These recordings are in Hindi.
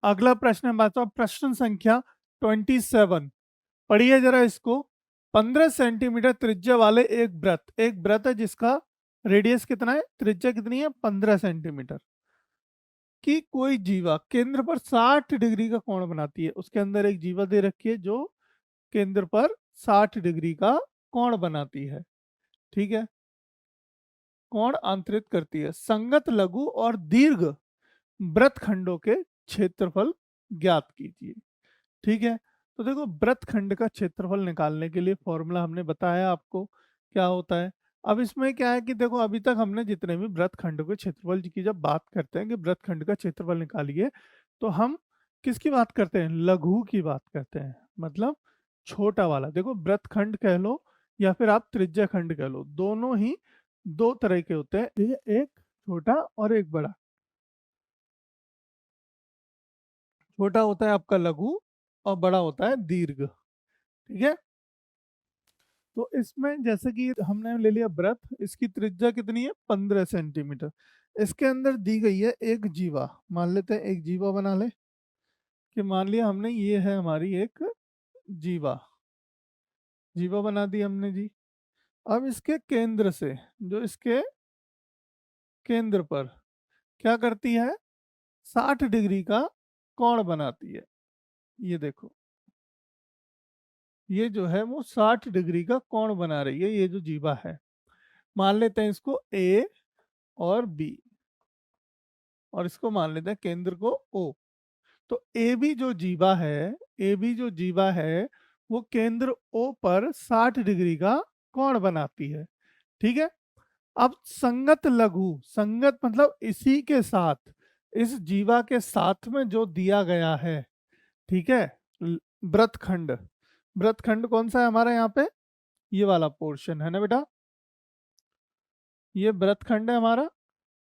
अगला प्रश्न है बात प्रश्न संख्या 27। पढ़िए जरा इसको। 15 सेंटीमीटर त्रिज्या वाले एक वृत्त है जिसका रेडियस कितना है, त्रिज्या कितनी है 15 सेंटीमीटर की कोई जीवा केंद्र पर 60 डिग्री का कोण बनाती है। उसके अंदर एक जीवा दे रखी है जो केंद्र पर 60 डिग्री का कोण बनाती है। ठीक है, कोण आंतरित करती है। संगत लघु और दीर्घ वृत्तखंडों के क्षेत्रफल ज्ञात कीजिए। ठीक है, तो देखो वृत्तखंड का क्षेत्रफल निकालने के लिए फॉर्मूला हमने बताया आपको क्या होता है। अब इसमें क्या है कि देखो अभी तक हमने जितने भी वृत्तखंड के क्षेत्रफल की जब बात करते हैं कि वृत्तखंड का क्षेत्रफल निकालिए, तो हम किसकी बात करते हैं, लघु की बात करते हैं, मतलब छोटा वाला। देखो वृत्तखंड कह लो या फिर आप त्रिज्या खंड कह लो, दोनों ही दो तरह के होते हैं, एक छोटा और एक बड़ा। छोटा होता है आपका लघु और बड़ा होता है दीर्घ। ठीक है, तो इसमें जैसे कि हमने ले लिया वृत्त, इसकी त्रिज्या कितनी है 15 सेंटीमीटर। इसके अंदर दी गई है एक जीवा, मान लेते हैं एक जीवा बना ले कि मान लिया हमने ये है हमारी एक जीवा, जीवा बना दी हमने जी। अब इसके केंद्र से, जो इसके केंद्र पर क्या करती है, 60 डिग्री का कोण बनाती है। ये देखो, ये जो है वो 60 डिग्री का कोण बना रही है, ये जो जीवा है। मान लेते हैं इसको ए और बी, और इसको मान लेते हैं केंद्र को ओ। तो ए बी जो जीवा है, ए बी जो जीवा है वो केंद्र ओ पर 60 डिग्री का कोण बनाती है। ठीक है, अब संगत लघु, संगत मतलब इसी के साथ, इस जीवा के साथ में जो दिया गया है, ठीक है, वृत्तखंड, वृत्तखंड कौन सा है हमारा यहाँ पे, ये वाला पोर्शन है ना बेटा, ये वृत्तखंड है हमारा।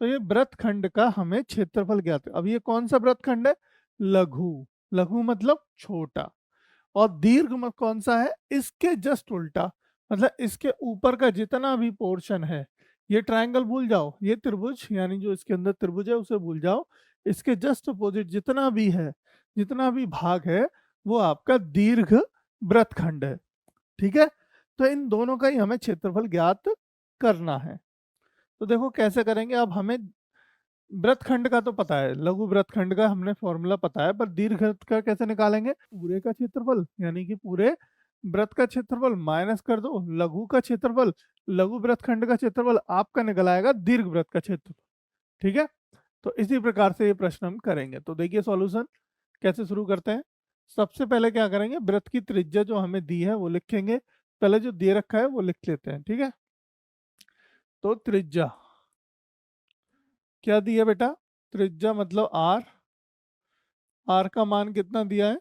तो ये वृत्तखंड का हमें क्षेत्रफल ज्ञात है। अब ये कौन सा वृत्तखंड है, लघु, लघु मतलब छोटा। और दीर्घ में कौन सा है, इसके जस्ट उल्टा, मतलब इसके ऊपर का जितना भी पोर्शन है, ये ट्रायंगल भूल जाओ, ये त्रिभुज यानी जो इसके अंदर त्रिभुज है उसे भूल जाओ, इसके जस्ट अपोजिट जितना भी है, जितना भी भाग है, वो आपका दीर्घ वृत्तखंड है। ठीक है, तो इन दोनों का ही हमें क्षेत्रफल ज्ञात करना है। तो देखो कैसे करेंगे। अब हमें वृत्तखंड का तो पता है, लघु वृत्तखंड का हमने फॉर्मूला पता है, पर दीर्घ का कैसे निकालेंगे, पूरे का क्षेत्रफल यानी कि पूरे वृत्त का क्षेत्रफल माइनस कर दो लघु का क्षेत्रफल, लघु वृत्तखंड का क्षेत्रफल आपका निकल आएगा दीर्घ वृत्त का क्षेत्रफल। ठीक है, तो इसी प्रकार से ये प्रश्न हम करेंगे। तो देखिए सॉल्यूशन कैसे शुरू करते हैं। सबसे पहले क्या करेंगे, वृत्त की त्रिज्या जो हमें दी है वो लिखेंगे। पहले जो दे रखा है वो लिख लेते हैं। ठीक है, तो त्रिज्या क्या दी है बेटा, त्रिज्या मतलब आर, आर का मान कितना दिया है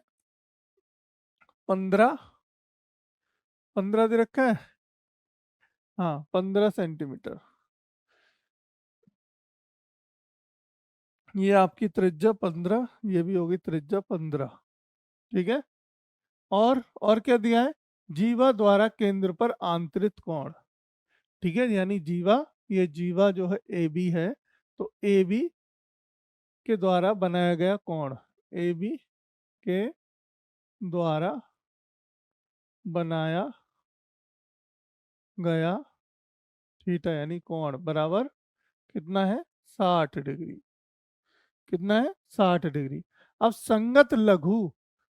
15, 15 दे रखा है, हाँ 15 सेंटीमीटर। ये आपकी त्रिज्या 15, ये भी होगी त्रिज्या 15। ठीक है, और क्या दिया है, जीवा द्वारा केंद्र पर आंतरित कोण। ठीक है, यानी जीवा, ये जीवा जो है ए बी है, तो ए बी के द्वारा बनाया गया कोण, ए बी के द्वारा बनाया गया थीटा यानी कोण बराबर कितना है 60 डिग्री। कितना है 60 डिग्री। अब संगत लघु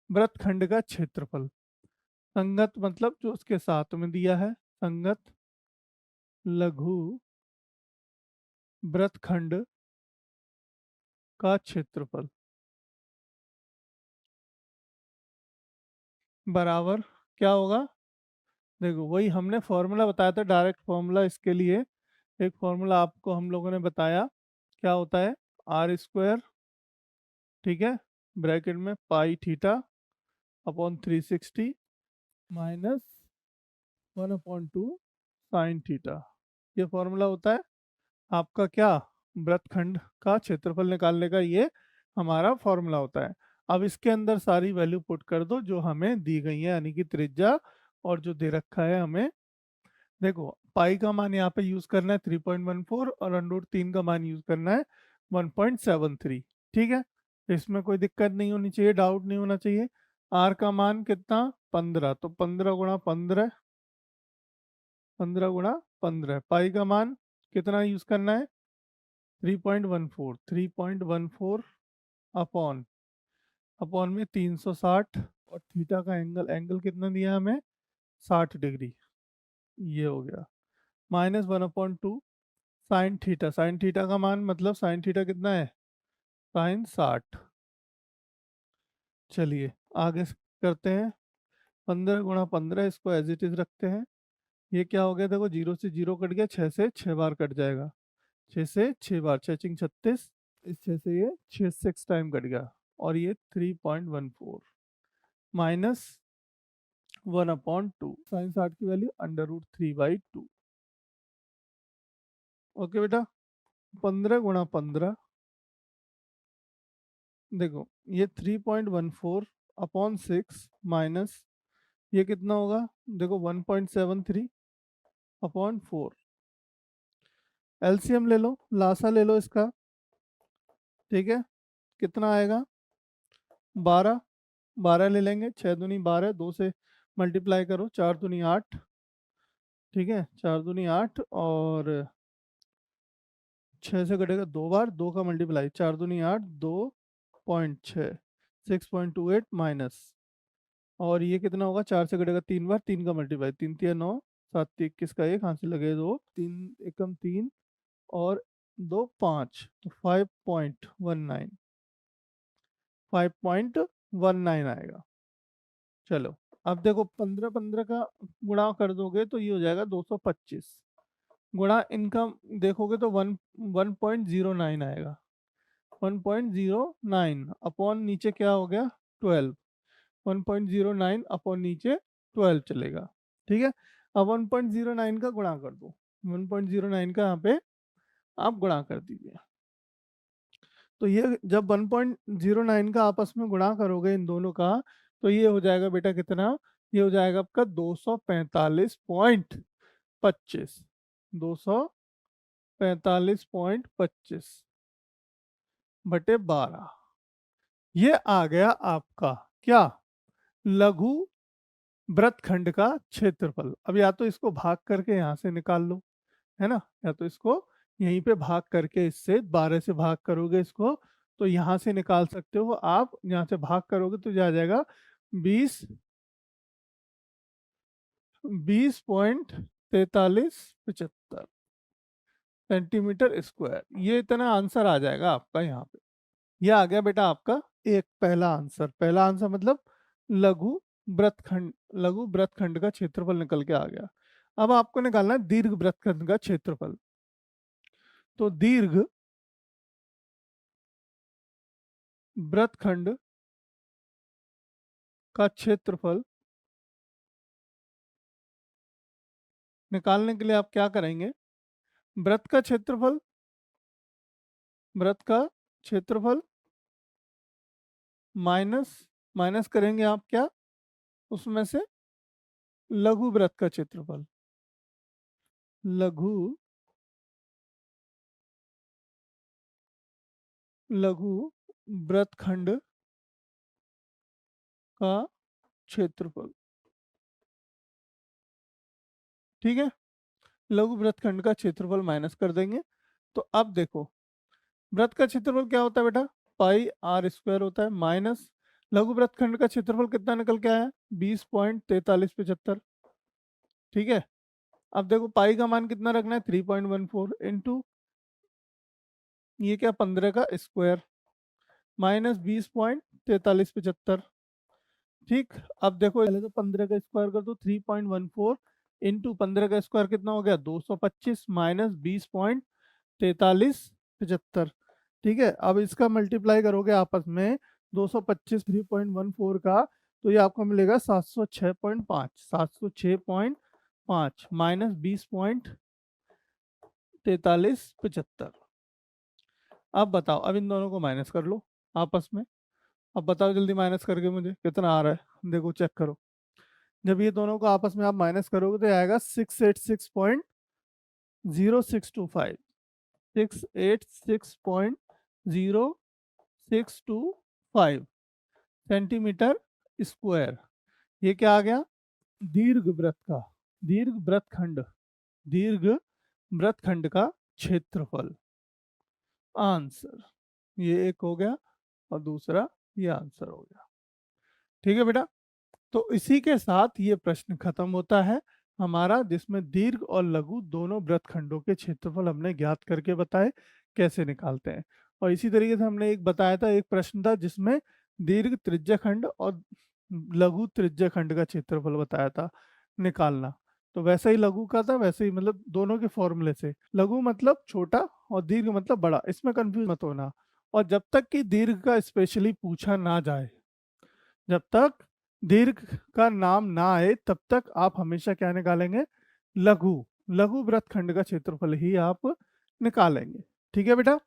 वृत्तखंड का क्षेत्रफल, संगत मतलब जो उसके साथ में दिया है, संगत लघु वृत्तखंड का क्षेत्रफल बराबर क्या होगा, देखो वही हमने फॉर्मूला बताया था, डायरेक्ट फॉर्मूला इसके लिए। एक फॉर्मूला आपको हम लोगों ने बताया, क्या होता है, आर स्क्वायर, ठीक है, ब्रैकेट में pi theta upon 360 minus 1/2 sine theta. ये फॉर्मूला होता है आपका क्या, वृत्तखंड का क्षेत्रफल निकालने का ये हमारा फॉर्मूला होता है। अब इसके अंदर सारी वैल्यू पुट कर दो जो हमें दी गई है, यानी कि त्रिज्या और जो दे रखा है हमें। देखो पाई का मान यहाँ पे यूज करना है 3.14 और अंडर 3 का मान यूज करना है 1.73। ठीक है, इसमें कोई दिक्कत नहीं होनी चाहिए, डाउट नहीं होना चाहिए। आर का मान कितना, 15, तो 15 गुणा 15, 15 गुणा 15। पाई का मान कितना यूज करना है, 3.14, 3.14 अपॉन, अपॉन में 360, और थीटा का एंगल, एंगल कितना दिया हमें, 60 डिग्री, ये हो गया। -1/2 साइन थीटा, साइन थीटा का मान मतलब साइन थीटा कितना है, साइन 60। चलिए आगे करते हैं। 15 गुणा 15, इसको एज इट इज रखते हैं। ये क्या हो गया, देखो 0 से 0 कट गया, 6 से 6 बार कट जाएगा, 6 से 6 बार, 6 चिंग 36, इस 6 से ये 6 टाइम कट गया, और ये 3.14 माइनस 1/2, साइन 60 की वैल्यू √3/2। ओके बेटा, 15 गुणा 15, देखो ये 3.14 अपॉन 6 माइनस ये कितना होगा, देखो 1.73 अपॉन 4। एलसीएम ले लो, लासा ले लो इसका, ठीक है, कितना आएगा, 12, 12 ले लेंगे, 6 दूनी 12, 2 से मल्टीप्लाई करो, 4 दूनी 8, ठीक है, 4 दूनी 8, और 6 से कटेगा 2 बार, 2 का मल्टीप्लाई, 4 दूनी 8, 2.6, 6.28 माइनस, और ये कितना होगा, 4 से कटेगा 3 बार, 3 का मल्टीप्लाई, 3 3 9, 7 21 का 1, हाथ से लगे 2, 3 एकम 3, और 2 5, तो 5.19, 5.19 आएगा। चलो अब देखो 15 15 का गुणा कर दोगे तो ये हो जाएगा 225, गुणा इनका देखोगे तो 1.09 आएगा, 1.09 अपॉन नीचे क्या हो गया, 12, 1.09 अपॉन नीचे 12 चलेगा, ठीक है। अब 1.09 का गुणा कर दो, 1.09 का यहाँ पे आप गुणा कर दीजिए। तो ये जब 1.09 का आपस में गुणा करोगे इन दोनों का, तो ये हो जाएगा बेटा कितना, ये हो जाएगा आपका 245.25, 245.25 बटे 12, ये आ गया आपका क्या, लघु वृत्तखंड का क्षेत्रफल। अब या तो इसको भाग करके यहाँ से निकाल लो, है ना, या तो इसको यहीं पे भाग करके, इससे 12 से भाग करोगे इसको, तो यहाँ से निकाल सकते हो आप, यहाँ से भाग करोगे तो जा जाएगा 20.4375 सेंटीमीटर स्क्वायर, ये इतना आंसर आ जाएगा आपका यहाँ पे। ये आ गया बेटा आपका एक पहला आंसर, पहला आंसर मतलब लघु वृत्तखंड, लघु वृत्तखंड का क्षेत्रफल निकल के आ गया। अब आपको निकालना है दीर्घ वृत्तखंड का क्षेत्रफल। तो दीर्घ वृत्तखंड का क्षेत्रफल निकालने के लिए आप क्या करेंगे, वृत्त का क्षेत्रफल, वृत्त का क्षेत्रफल माइनस, माइनस करेंगे आप क्या, उसमें से लघु वृत्त का क्षेत्रफल, लघु, लघु वृत्तखंड का क्षेत्रफल, ठीक है, लघु वृत्तखंड का क्षेत्रफल माइनस कर देंगे। तो अब देखो वृत्त का क्षेत्रफल क्या होता है बेटा, पाई आर स्क्वायर होता है, माइनस लघु वृत्तखंड का क्षेत्रफल कितना निकल के आया, 20.4375, ठीक है। अब देखो पाई का मान कितना रखना है, 3.14 इंटू ये क्या 15 का स्क्वायर माइनस 20.4375, ठीक। अब देखो पहले तो 15 का स्क्वायर कर दो, 3.14 इंटू 15 का स्क्वायर कितना हो गया, 225 माइनस 20.4375, ठीक है। अब इसका मल्टीप्लाई करोगे आपस में 225 3.14 का, तो ये आपको मिलेगा 706.5, 706.5 माइनस 20.4375। अब बताओ, अब इन दोनों को माइनस कर लो आपस में, अब बताओ जल्दी माइनस करके मुझे कितना आ रहा है, देखो चेक करो। जब ये दोनों को आपस में आप माइनस करोगे तो आएगा 686.0625, 686.0625 625 सेंटीमीटर स्क्वायर। ये क्या आ गया? दीर्घ वृत्त का, दीर्घ वृत्तखंड, दीर्घ वृत्तखंड का क्षेत्रफल। आंसर ये एक हो गया और दूसरा ये आंसर हो गया। ठीक है बेटा, तो इसी के साथ ये प्रश्न खत्म होता है हमारा, जिसमें दीर्घ और लघु दोनों वृत्तखंडों के क्षेत्रफल हमने ज्ञात करके बताए कैसे निकालते हैं। और इसी तरीके से हमने एक बताया था, एक प्रश्न था जिसमें दीर्घ त्रिज्यखंड और लघु त्रिज्यखंड का क्षेत्रफल बताया था निकालना। तो वैसा ही लघु का था, वैसे ही मतलब दोनों के फॉर्मूले से, लघु मतलब छोटा और दीर्घ मतलब बड़ा, इसमें कंफ्यूज मत होना। और जब तक कि दीर्घ का स्पेशली पूछा ना जाए, जब तक दीर्घ का नाम ना आए, तब तक आप हमेशा क्या निकालेंगे? लघु, लघु वृत्तखंड का क्षेत्रफल ही आप निकालेंगे। ठीक है बेटा।